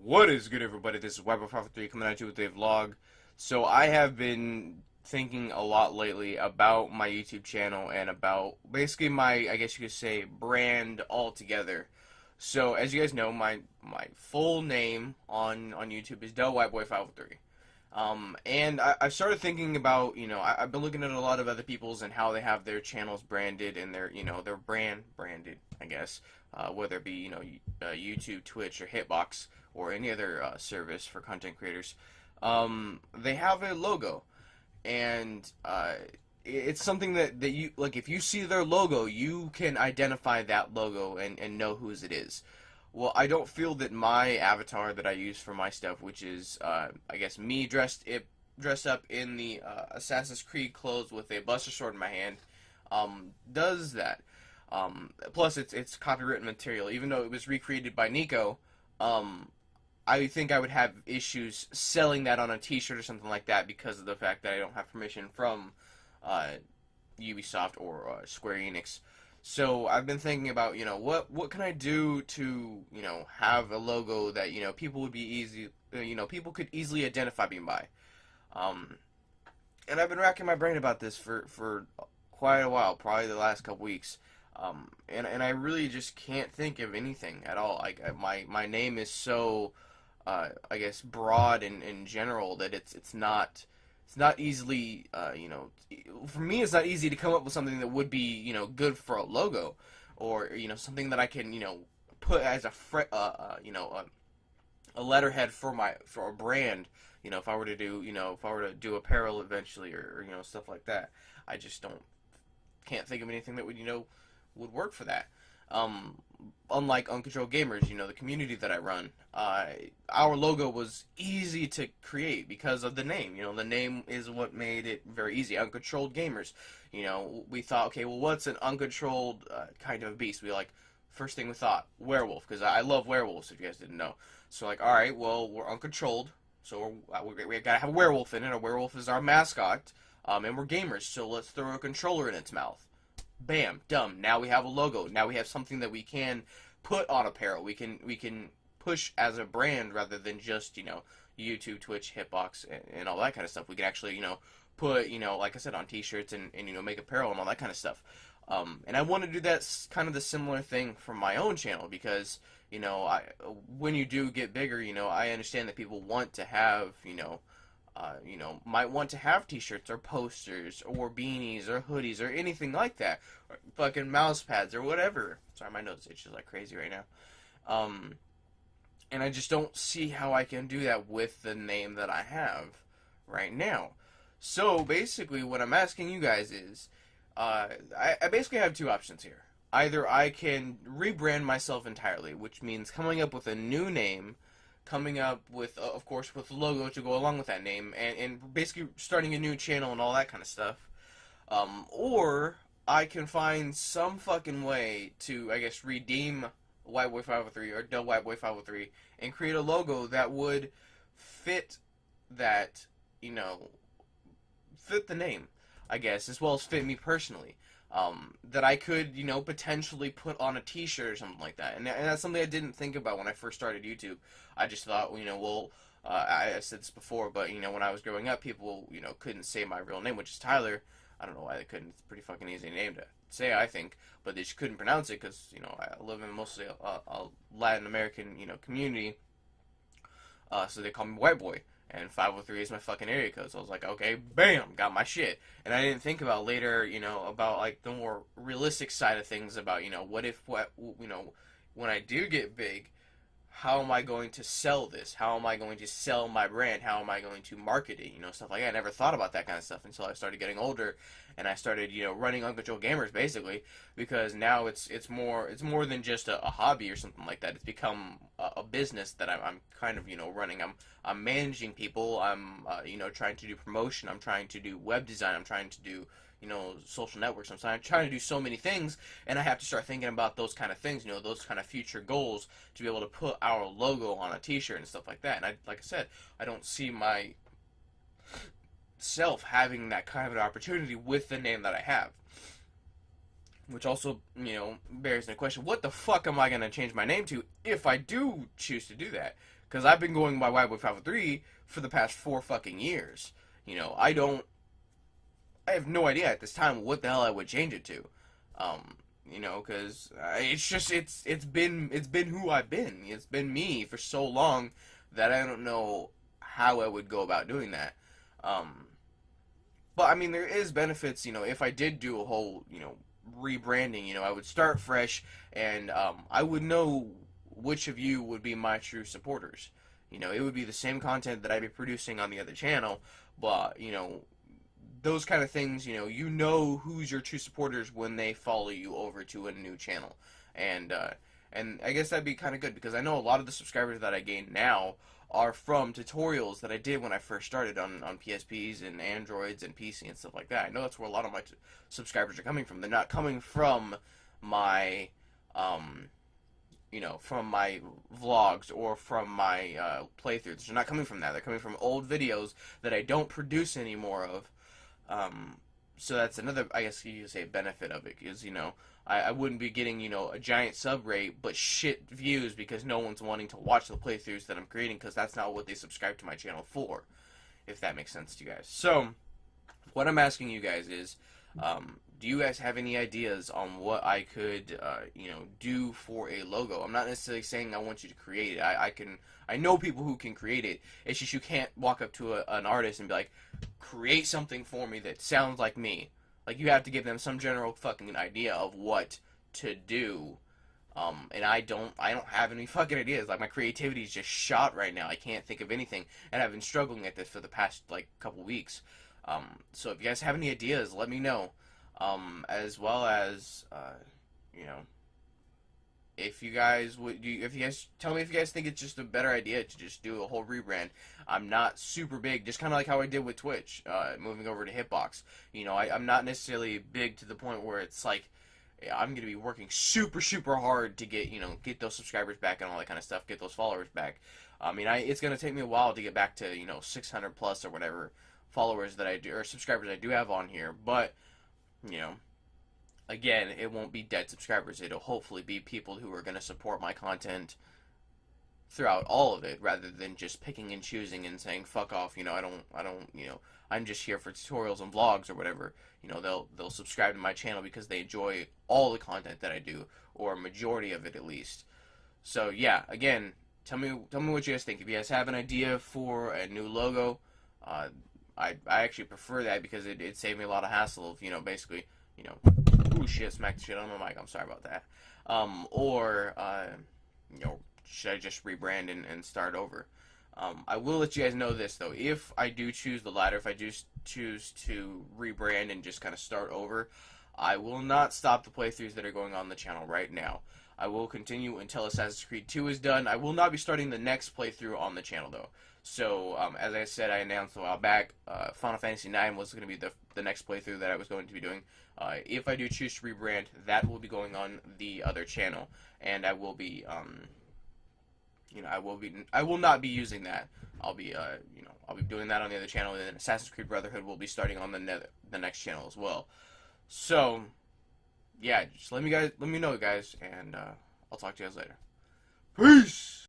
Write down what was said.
What is good, everybody? This is Wiper53 coming at you with a vlog. So I have been thinking a lot lately about my YouTube channel and about basically my, I guess you could say, brand altogether. So as you guys know, my full name on YouTube is DellWhiteBoy503. And I've started thinking about, I've been looking at a lot of other people's and how they have their channels branded and their brand branded, I guess, whether it be, YouTube, Twitch, or Hitbox, or any other service for content creators. They have a logo, and it's something that you, like, if you see their logo, you can identify that logo and know whose it is. Well, I don't feel that my avatar that I use for my stuff, which is, I guess, me dressed up in the Assassin's Creed clothes with a Buster Sword in my hand, does that. Plus, it's copywritten material. Even though it was recreated by Nico, I think I would have issues selling that on a T-shirt or something like that because of the fact that I don't have permission from Ubisoft or Square Enix. So I've been thinking about, what can I do to, have a logo that, people would be people could easily identify me by. Um, and I've been racking my brain about this for quite a while, probably the last couple weeks. And I really just can't think of anything at all. Like, my name is so, I guess, broad and in general that it's not easily, for me, it's not easy to come up with something that would be, good for a logo, or, something that I can, put as a letterhead for a brand. If I were to do, apparel eventually, or stuff like that. I just can't think of anything that would work for that. Unlike Uncontrolled Gamers, the community that I run, our logo was easy to create because of the name. The name is what made it very easy. Uncontrolled Gamers. We thought, okay, well, what's an uncontrolled kind of beast? First thing we thought, werewolf, because I love werewolves, if you guys didn't know. So, like, all right, well, we're uncontrolled, so we gotta have a werewolf in it. A werewolf is our mascot, and we're gamers, so let's throw a controller in its mouth. Bam, done. Now we have a logo. Now we have something that we can put on apparel. We can push as a brand rather than just, YouTube, Twitch, Hitbox, and all that kind of stuff. We can actually, put, like I said, on T-shirts and make apparel and all that kind of stuff. And I want to do that kind of the similar thing for my own channel because, when you do get bigger, I understand that people want to have, might want to have T-shirts or posters or beanies or hoodies or anything like that, or fucking mouse pads or whatever. Sorry, my nose itches like crazy right now. And I just don't see how I can do that with the name that I have right now. So basically, what I'm asking you guys is, I basically have two options here. Either I can rebrand myself entirely, which means coming up with a new name, coming up with, of course, with the logo to go along with that name, and basically starting a new channel and all that kind of stuff. Or I can find some fucking way to, I guess, redeem Whiteboy503 or Del Whiteboy503 and create a logo that would fit that, fit the name, I guess, as well as fit me personally. That I could, potentially put on a T-shirt or something like that. And that's something I didn't think about when I first started YouTube. I just thought, I said this before, but, when I was growing up, people, couldn't say my real name, which is Tyler. I don't know why they couldn't. It's a pretty fucking easy name to say, I think. But they just couldn't pronounce it because, I live in mostly a Latin American, community. So they call me White Boy. And 503 is my fucking area code. So I was like, okay, bam, got my shit. And I didn't think about later, about like the more realistic side of things about, when I do get big, how am I going to sell this? How am I going to sell my brand? How am I going to market it? Stuff like that. I never thought about that kind of stuff until I started getting older and I started, running Uncontrolled Gamers basically, because now it's more than just a hobby or something like that. It's become a business that I'm kind of, running. I'm managing people. I'm, trying to do promotion. I'm trying to do web design. I'm trying to do, social networks. I'm trying to do so many things, and I have to start thinking about those kind of things, those kind of future goals to be able to put our logo on a T-shirt and stuff like that. And like I said, I don't see myself having that kind of an opportunity with the name that I have. Which also, bears the question, what the fuck am I going to change my name to if I do choose to do that? Because I've been going by White Boy 503 for the past 4 fucking years. I have no idea at this time what the hell I would change it to. Because it's been who I've been. It's been me for so long that I don't know how I would go about doing that. But I mean, there is benefits. If I did do a whole rebranding, I would start fresh, and I would know which of you would be my true supporters. It would be the same content that I'd be producing on the other channel, but those kind of things, who's your true supporters when they follow you over to a new channel. And I guess that'd be kind of good, because I know a lot of the subscribers that I gain now are from tutorials that I did when I first started on PSPs and Androids and PC and stuff like that. I know that's where a lot of my subscribers are coming from. They're not coming from my, from my vlogs or from my playthroughs. They're not coming from that. They're coming from old videos that I don't produce anymore of. So that's another, I guess you could say, benefit of it, is, I wouldn't be getting, a giant sub rate, but shit views, because no one's wanting to watch the playthroughs that I'm creating, because that's not what they subscribe to my channel for, if that makes sense to you guys. So, what I'm asking you guys is, do you guys have any ideas on what I could, do for a logo? I'm not necessarily saying I want you to create it. I know people who can create it. It's just you can't walk up to an artist and be like, create something for me that sounds like me. Like, you have to give them some general fucking idea of what to do. And I don't have any fucking ideas. Like, my creativity is just shot right now. I can't think of anything, and I've been struggling at this for the past, couple weeks. So if you guys have any ideas, let me know. As well as, if you guys tell me if you guys think it's just a better idea to just do a whole rebrand. I'm not super big, just kind of like how I did with Twitch, moving over to Hitbox. I'm not necessarily big to the point where it's like, I'm going to be working super, super hard to get those subscribers back and all that kind of stuff, get those followers back. I mean, it's going to take me a while to get back to, 600 plus or whatever followers that I do, or subscribers I do have on here, but, again, it won't be dead subscribers. It'll hopefully be people who are going to support my content throughout all of it, rather than just picking and choosing and saying, fuck off, I'm just here for tutorials and vlogs or whatever. They'll subscribe to my channel because they enjoy all the content that I do, or a majority of it at least. So yeah, again, tell me what you guys think. If you guys have an idea for a new logo, I actually prefer that, because it saved me a lot of hassle of, basically, ooh, shit, smacked shit on my mic, I'm sorry about that. Should I just rebrand and start over? I will let you guys know this, though. If I do choose the latter, if I do choose to rebrand and just kind of start over, I will not stop the playthroughs that are going on the channel right now. I will continue until Assassin's Creed 2 is done. I will not be starting the next playthrough on the channel, though. So, as I said, I announced a while back, Final Fantasy IX was going to be the next playthrough that I was going to be doing. If I do choose to rebrand, that will be going on the other channel, and I will be, I will not be using that. I'll be doing that on the other channel, and then Assassin's Creed Brotherhood will be starting on the next channel as well. So, yeah, just let me know, guys, and I'll talk to you guys later. Peace!